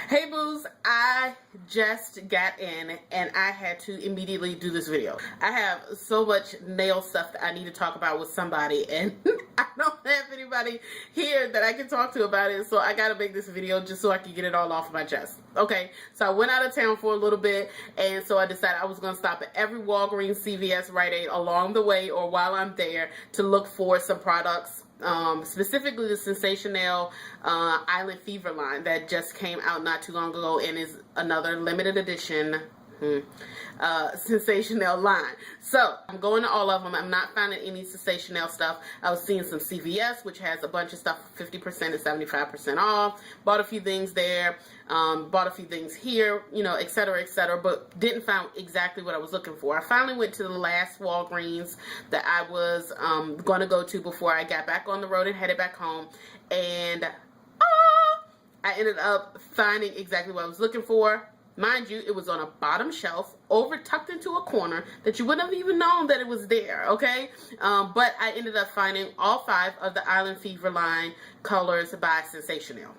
Hey boos, I just got in and I had to immediately do this video. I have so much nail stuff that I need to talk about with somebody, and I don't have anybody here that I can talk to about it, so I gotta make this video just so I can get it all off of my chest. Okay, so I went out of town for a little bit, and so I decided I was gonna stop at every Walgreens, CVS, Rite Aid along the way or while I'm there to look for some products. Specifically the Sensationail Island Fever line that just came out not too long ago and is another limited edition Sensational line. So I'm going to all of them. I'm not finding any Sensational stuff. I was seeing some CVS, which has a bunch of stuff 50% and 75% off. Bought a few things there. Bought a few things here, you know, etc., etc., but didn't find exactly what I was looking for. I finally went to the last Walgreens that I was going to go to before I got back on the road and headed back home, and I ended up finding exactly what I was looking for. Mind you, it was on a bottom shelf, tucked into a corner that you wouldn't have even known that it was there, okay? But I ended up finding all 5 of the Island Fever line colors by Sensational.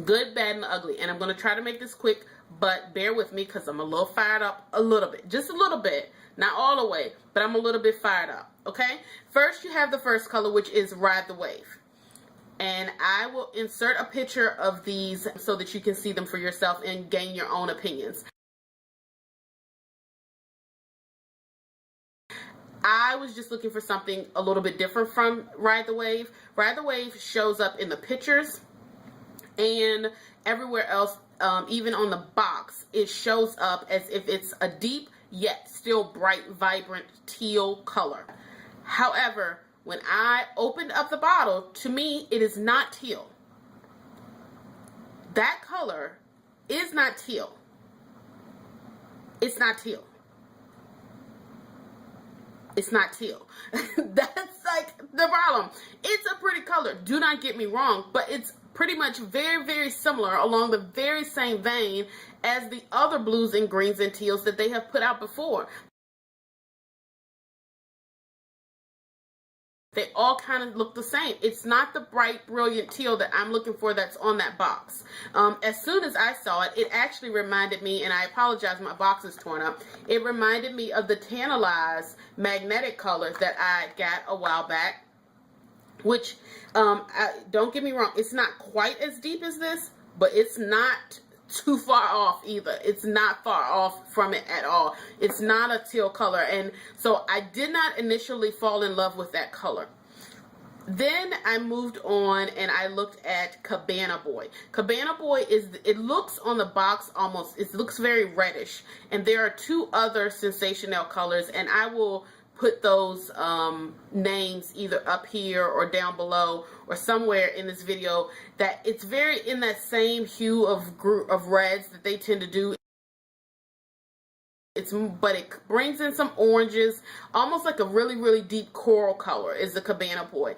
Good, bad, and ugly. And I'm going to try to make this quick, but bear with me because I'm a little fired up a little bit. Just a little bit. Not all the way, but I'm a little bit fired up, okay? First, you have the first color, which is Ride the Wave. And I will insert a picture of these so that you can see them for yourself and gain your own opinions. I was just looking for something a little bit different from Ride the Wave. Ride the Wave shows up in the pictures and everywhere else, even on the box, it shows up as if it's a deep yet still bright, vibrant teal color. However, when I opened up the bottle, to me, it is not teal. That color is not teal. It's not teal. It's not teal. That's like the problem. It's a pretty color. Do not get me wrong, but it's pretty much very, very similar along the very same vein as the other blues and greens and teals that they have put out before. They all kind of look the same. It's not the bright, brilliant teal that I'm looking for that's on that box. As soon as I saw it, it actually reminded me, and I apologize, my box is torn up. It reminded me of the Tantalized magnetic colors that I got a while back, which, don't get me wrong, it's not quite as deep as this, but it's not too far off either. It's not far off from it at all. It's not a teal color, and so I did not initially fall in love with that color. Then I moved on and I looked at Cabana Boy. Cabana Boy it looks on the box almost, it looks very reddish, and there are 2 other Sensational colors, and I will put those names either up here or down below or somewhere in this video, that it's very in that same hue of reds that they tend to do. But it brings in some oranges, almost like a really, really deep coral color is the Cabana Boy.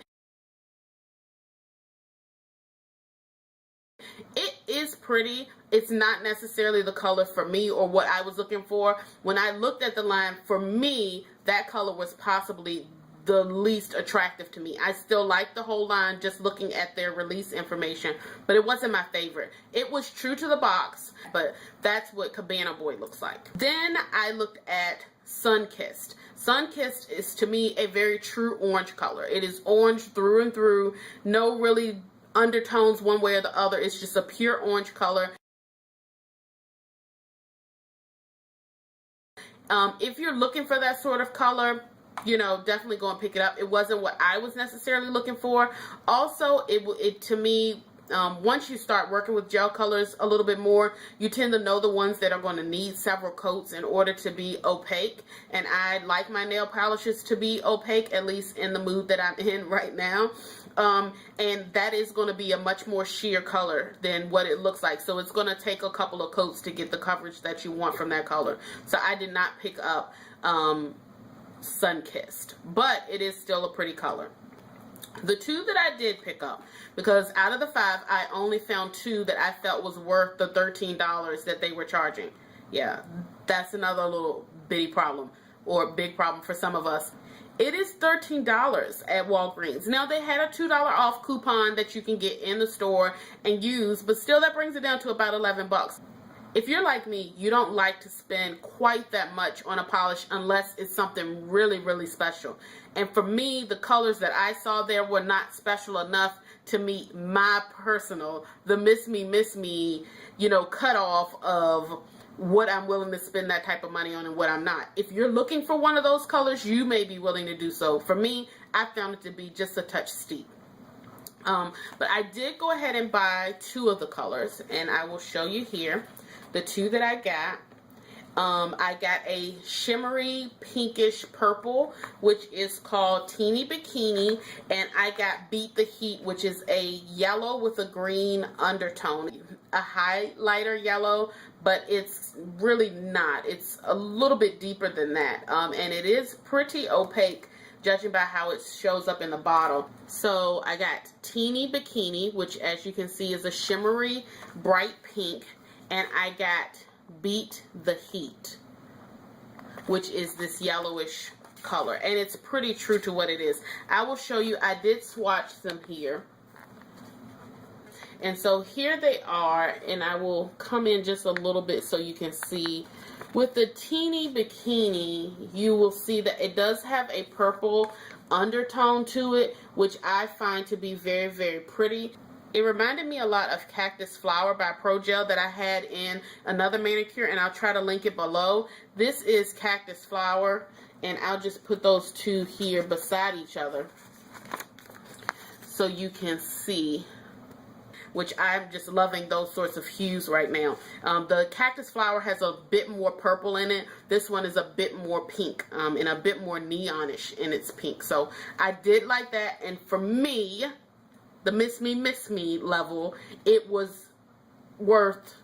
It is pretty. It's not necessarily the color for me or what I was looking for. When I looked at the line, for me, that color was possibly the least attractive to me. I still like the whole line just looking at their release information, but it wasn't my favorite. It was true to the box, but that's what Cabana Boy looks like. Then I looked at Sunkissed. Sunkissed is, to me, a very true orange color. It is orange through and through. No really undertones one way or the other. It's just a pure orange color. If you're looking for that sort of color, you know, definitely go and pick it up. It wasn't what I was necessarily looking for. Also, it to me, once you start working with gel colors a little bit more, you tend to know the ones that are going to need several coats in order to be opaque. And I like my nail polishes to be opaque, at least in the mood that I'm in right now. And that is going to be a much more sheer color than what it looks like. So it's going to take a couple of coats to get the coverage that you want from that color. So I did not pick up Sunkissed, but it is still a pretty color. The 2 that I did pick up, because out of the 5, I only found 2 that I felt was worth the $13 that they were charging. Yeah, that's another little bitty problem, or big problem for some of us. It is $13 at Walgreens. Now, they had a $2 off coupon that you can get in the store and use, but still that brings it down to about 11 bucks. If you're like me, you don't like to spend quite that much on a polish unless it's something really, really special. And for me, the colors that I saw there were not special enough to meet my personal, the miss me, you know, cutoff of what I'm willing to spend that type of money on and what I'm not. If you're looking for one of those colors, you may be willing to do so. For me, I found it to be just a touch steep. But I did go ahead and buy 2 of the colors, and I will show you here the 2 that I got. I got a shimmery pinkish purple, which is called Teeny Bikini, and I got Beat the Heat, which is a yellow with a green undertone. A highlighter yellow, but it's really not. It's a little bit deeper than that, and it is pretty opaque, judging by how it shows up in the bottle. So I got Teeny Bikini, which as you can see is a shimmery bright pink, and I got Beat the Heat, which is this yellowish color, and it's pretty true to what it is. I will show you. I did swatch them here, and so here they are, and I will come in just a little bit so you can see. With the Teeny Bikini, you will see that it does have a purple undertone to it, which I find to be very, very pretty. It reminded me a lot of Cactus Flower by Pro Gel that I had in another manicure, and I'll try to link it below. This is Cactus Flower, and I'll just put those 2 here beside each other so you can see, which I'm just loving those sorts of hues right now. The Cactus Flower has a bit more purple in it. This one is a bit more pink, and a bit more neonish in its pink. So I did like that, and for me, the miss me level, it was worth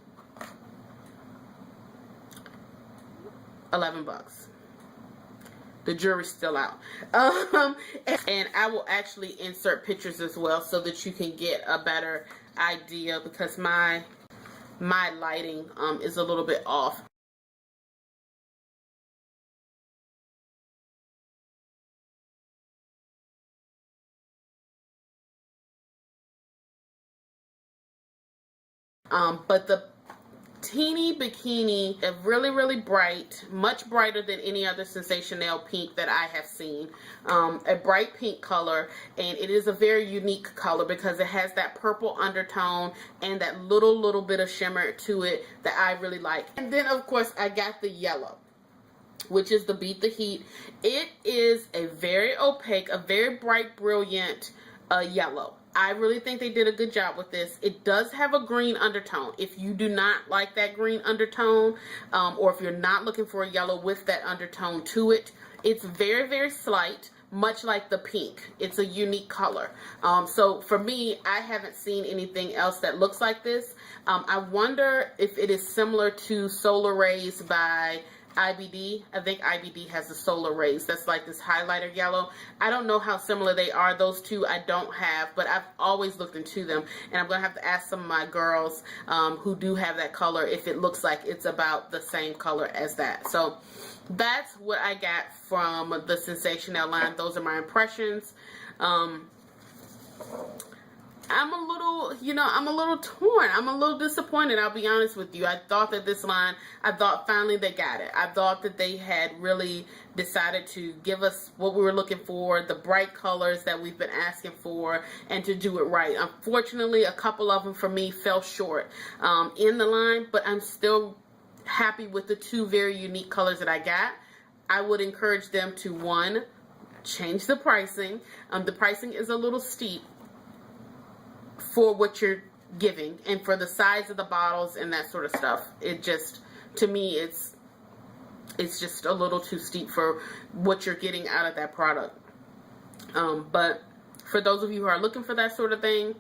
11 bucks. The jury's still out. And I will actually insert pictures as well so that you can get a better idea, because my lighting is a little bit off. But the Teeny Bikini is really, really bright, much brighter than any other Sensational pink that I have seen. A bright pink color, and it is a very unique color because it has that purple undertone and that little bit of shimmer to it that I really like. And then, of course, I got the yellow, which is the Beat the Heat. It is a very opaque, a very bright, brilliant yellow. I really think they did a good job with this. It does have a green undertone. If you do not like that green undertone, or if you're not looking for a yellow with that undertone to it, it's very, very slight, much like the pink. It's a unique color. So for me, I haven't seen anything else that looks like this. I wonder if it is similar to Solar Rays by IBD. I think IBD has the Solar Rays. That's like this highlighter yellow. I don't know how similar they are. Those two I don't have, but I've always looked into them, and I'm going to have to ask some of my girls who do have that color if it looks like it's about the same color as that. So that's what I got from the Sensational line. Those are my impressions. I'm a little torn. I'm a little disappointed, I'll be honest with you. I thought that this line, I thought finally they got it. I thought that they had really decided to give us what we were looking for, the bright colors that we've been asking for, and to do it right. Unfortunately, a couple of them for me fell short in the line, but I'm still happy with the 2 very unique colors that I got. I would encourage them to, 1, change the pricing. The pricing is a little steep for what you're giving and for the size of the bottles and that sort of stuff. It just, to me, it's just a little too steep for what you're getting out of that product. But for those of you who are looking for that sort of thing,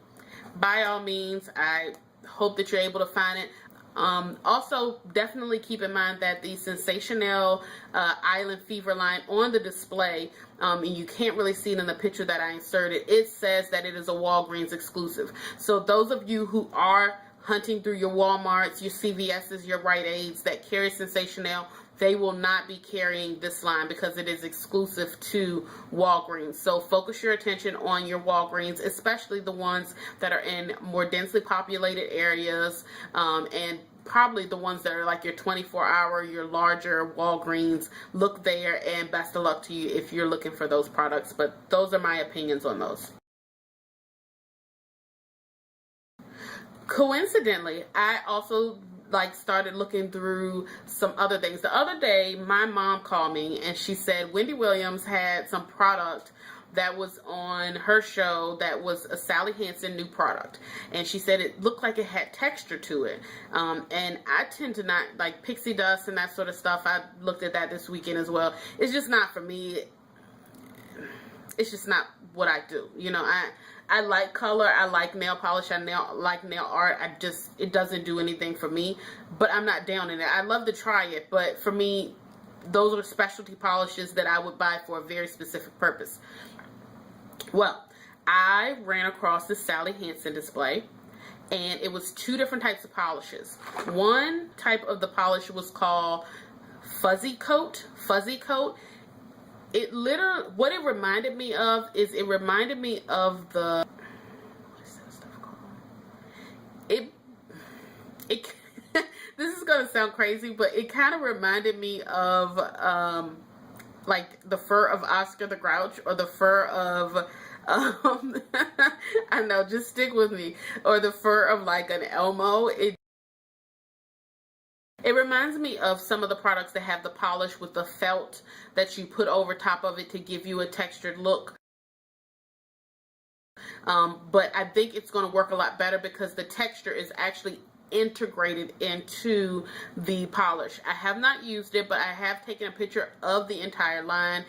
by all means, I hope that you're able to find it. Also, definitely keep in mind that the Sensational Island Fever line on the display, and you can't really see it in the picture that I inserted, it says that it is a Walgreens exclusive. So those of you who are hunting through your Walmarts, your CVS's, your Rite Aids that carry Sensational, they will not be carrying this line because it is exclusive to Walgreens. So focus your attention on your Walgreens, especially the ones that are in more densely populated areas, and probably the ones that are like your 24-hour, your larger Walgreens. Look there, and best of luck to you if you're looking for those products. But those are my opinions on those. Coincidentally, I also started looking through some other things. The other day, my mom called me and she said Wendy Williams had some product that was on her show that was a Sally Hansen new product, and she said it looked like it had texture to it, and I tend to not like pixie dust and that sort of stuff. I looked at that this weekend as well. It's just not for me. It's just not what I do. You know, I like color, I like nail polish, I like nail art. It doesn't do anything for me, but I'm not down in it. I love to try it, but for me, those are specialty polishes that I would buy for a very specific purpose. Well, I ran across this Sally Hansen display, and it was two different types of polishes. One type of the polish was called Fuzzy Coat. It literally, what it reminded me of is it reminded me of the, what's that stuff called? It this is gonna sound crazy, but it kind of reminded me of like the fur of Oscar the Grouch, or the fur of I know, just stick with me, or the fur of like an Elmo. It reminds me of some of the products that have the polish with the felt that you put over top of it to give you a textured look. But I think it's going to work a lot better because the texture is actually integrated into the polish. I have not used it, but I have taken a picture of the entire line.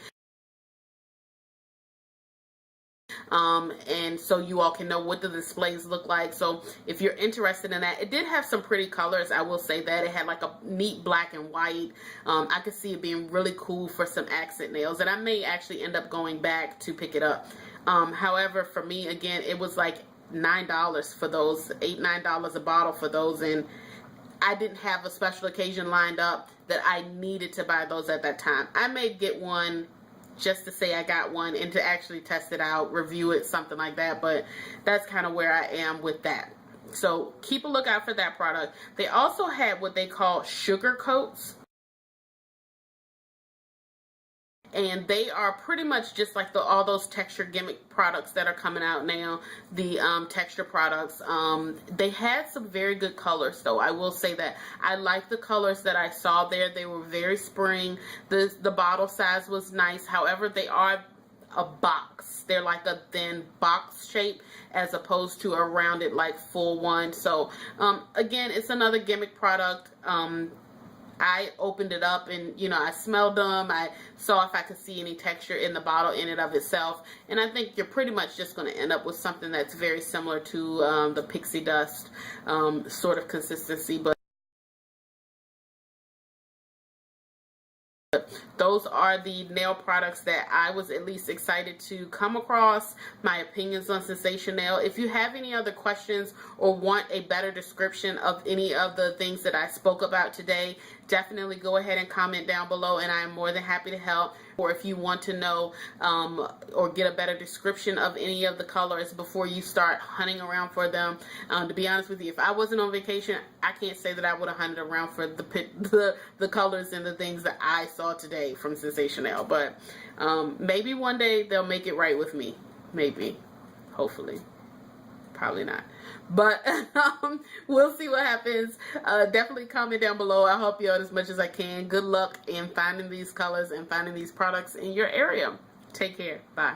And so you all can know what the displays look like. So if you're interested in that, it did have some pretty colors. I will say that it had like a neat black and white. I could see it being really cool for some accent nails, and I may actually end up going back to pick it up. However, for me, again, it was like $9 for those, $8-9 a bottle for those, and I didn't have a special occasion lined up that I needed to buy those at that time. I may get one just to say I got one and to actually test it out, review it, something like that, but that's kind of where I am with that. So keep a lookout for that product. They also had what they call sugar coats, and they are pretty much just like all those texture gimmick products that are coming out now, the texture products. They had some very good colors, though. I will say that I like the colors that I saw there. They were very spring. The bottle size was nice. However, they are a box. They're like a thin box shape as opposed to a rounded like full one. So again, it's another gimmick product. I opened it up and, you know, I smelled them. I saw if I could see any texture in the bottle in and of itself. And I think you're pretty much just going to end up with something that's very similar to the pixie dust sort of consistency. But those are the nail products that I was at least excited to come across. My opinions on Sensationail. If you have any other questions or want a better description of any of the things that I spoke about today, definitely go ahead and comment down below, and I am more than happy to help. Or if you want to know or get a better description of any of the colors before you start hunting around for them. To be honest with you, if I wasn't on vacation, I can't say that I would have hunted around for the colors and the things that I saw today from Sensational. But maybe one day they'll make it right with me. Maybe. Hopefully. Probably not. But we'll see what happens. Definitely comment down below. I'll help you out as much as I can. Good luck in finding these colors and finding these products in your area. Take care. Bye.